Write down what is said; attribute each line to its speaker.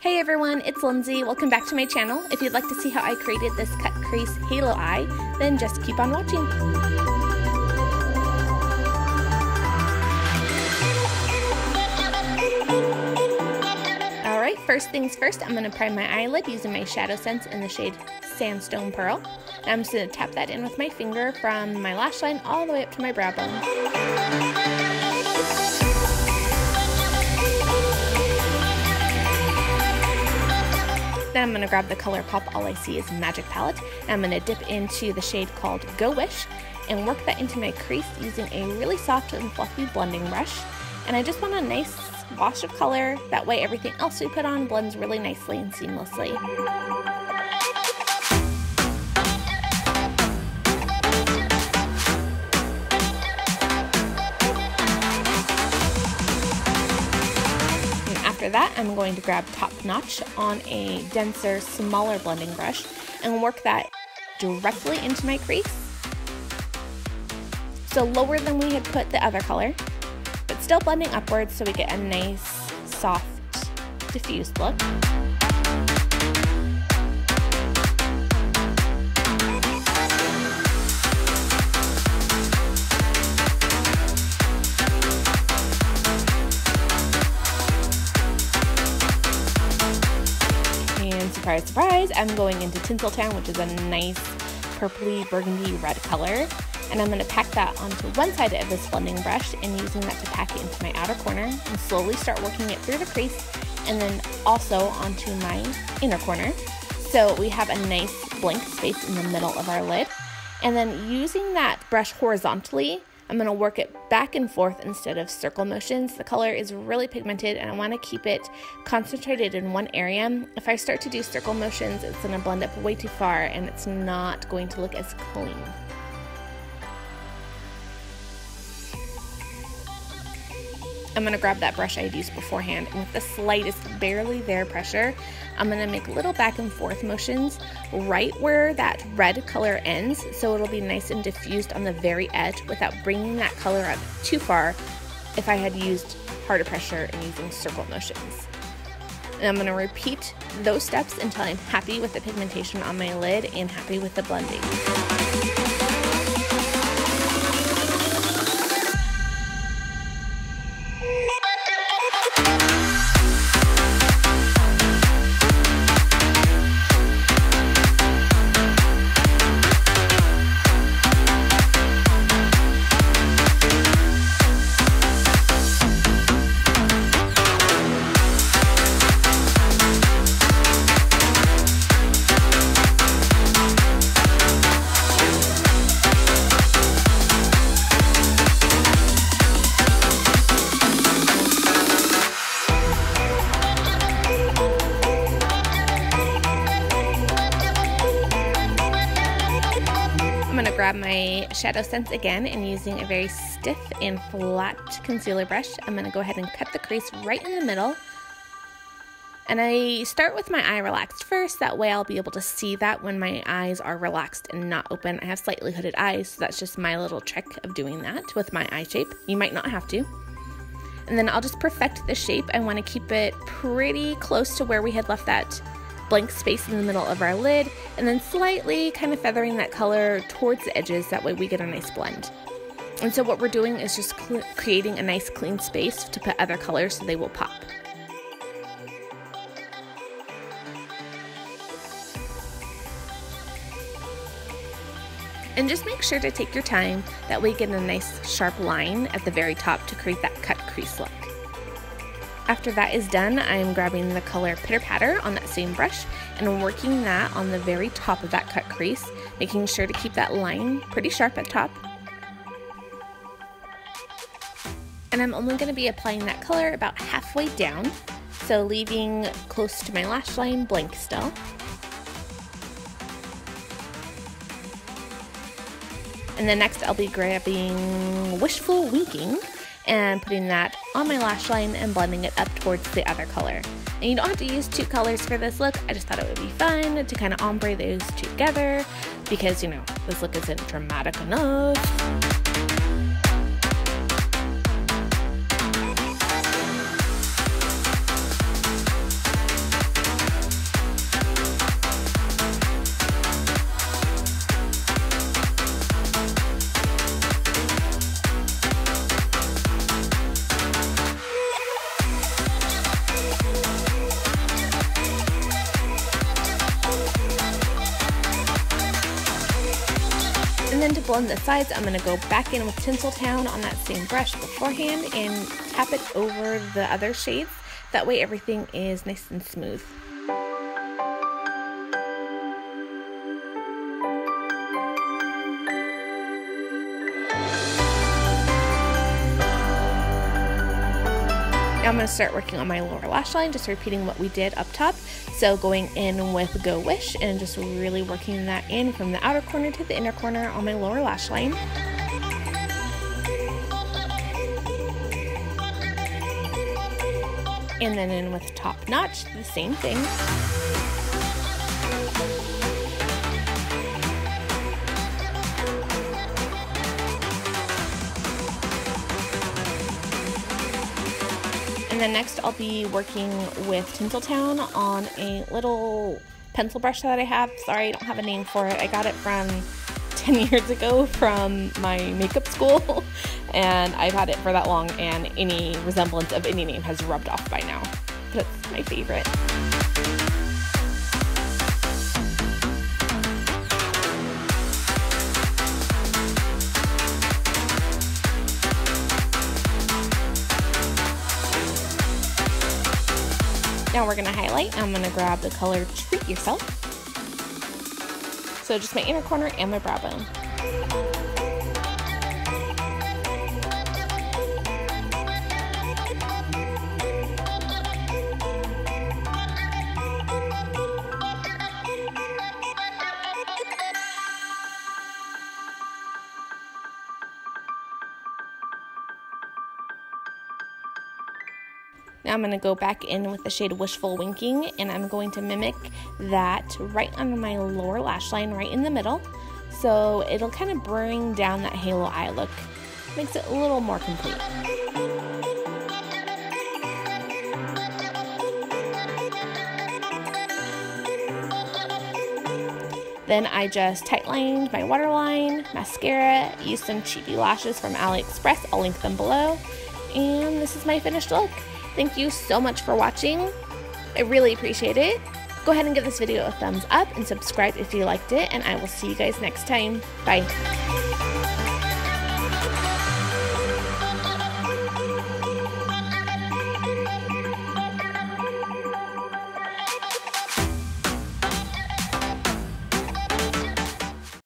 Speaker 1: Hey everyone, it's Lindsay. Welcome back to my channel. If you'd like to see how I created this cut crease halo eye, then just keep on watching. Alright, first things first, I'm going to prime my eyelid using my ShadowSense in the shade Sandstone Pearl. Now I'm just going to tap that in with my finger from my lash line all the way up to my brow bone. Then I'm going to grab the Colourpop All I See Is Magic palette, and I'm going to dip into the shade called Go Wish and work that into my crease using a really soft and fluffy blending brush. And I just want a nice wash of color, that way everything else we put on blends really nicely and seamlessly. After that, I'm going to grab Top Notch on a denser, smaller blending brush and work that directly into my crease. So lower than we had put the other color, but still blending upwards so we get a nice, soft, diffused look. Surprise, surprise, I'm going into Tinseltown, which is a nice purpley burgundy red color, and I'm going to pack that onto one side of this blending brush and using that to pack it into my outer corner and slowly start working it through the crease and then also onto my inner corner. So we have a nice blank space in the middle of our lid, and then using that brush horizontally, I'm going to work it back and forth instead of circle motions. The color is really pigmented and I want to keep it concentrated in one area. If I start to do circle motions, it's going to blend up way too far and it's not going to look as clean. I'm going to grab that brush I had used beforehand, and with the slightest, barely there pressure, I'm going to make little back and forth motions right where that red color ends, so it'll be nice and diffused on the very edge without bringing that color up too far if I had used harder pressure and using circle motions. And I'm going to repeat those steps until I'm happy with the pigmentation on my lid and happy with the blending. I'm going to grab my ShadowSense again, and using a very stiff and flat concealer brush, I'm going to go ahead and cut the crease right in the middle. And I start with my eye relaxed first, that way I'll be able to see that when my eyes are relaxed and not open. I have slightly hooded eyes, so that's just my little trick of doing that with my eye shape. You might not have to. And then I'll just perfect the shape. I want to keep it pretty close to where we had left that blank space in the middle of our lid, and then slightly kind of feathering that color towards the edges, that way we get a nice blend. And so what we're doing is just creating a nice clean space to put other colors so they will pop. And just make sure to take your time, that way you get a nice sharp line at the very top to create that cut crease look. After that is done, I'm grabbing the color Pitter Patter on that same brush and working that on the very top of that cut crease, making sure to keep that line pretty sharp at top. And I'm only going to be applying that color about halfway down, so leaving close to my lash line blank still. And then next I'll be grabbing Wishful Winking and putting that on my lash line and blending it up towards the other color. And you don't have to use two colors for this look. I just thought it would be fun to kind of ombre those two together because, you know, this look isn't dramatic enough. blend the sides, I'm going to go back in with Tinseltown on that same brush beforehand and tap it over the other shades. That way everything is nice and smooth. Now I'm going to start working on my lower lash line, just repeating what we did up top. So going in with Go Wish and just really working that in from the outer corner to the inner corner on my lower lash line. And then in with Top Notch, the same thing. And then next I'll be working with Tinseltown on a little pencil brush that I have. Sorry, I don't have a name for it. I got it from 10 years ago from my makeup school, and I've had it for that long, and any resemblance of any name has rubbed off by now. But it's my favorite. Now we're going to highlight. I'm going to grab the color Treat Yourself. So just my inner corner and my brow bone. Now I'm going to go back in with the shade Wishful Winking, and I'm going to mimic that right under my lower lash line, right in the middle. So it'll kind of bring down that halo eye look. Makes it a little more complete. Then I just tightlined my waterline, mascara, used some cheapy lashes from AliExpress. I'll link them below. And this is my finished look. Thank you so much for watching. I really appreciate it. Go ahead and give this video a thumbs up and subscribe if you liked it, and I will see you guys next time. Bye.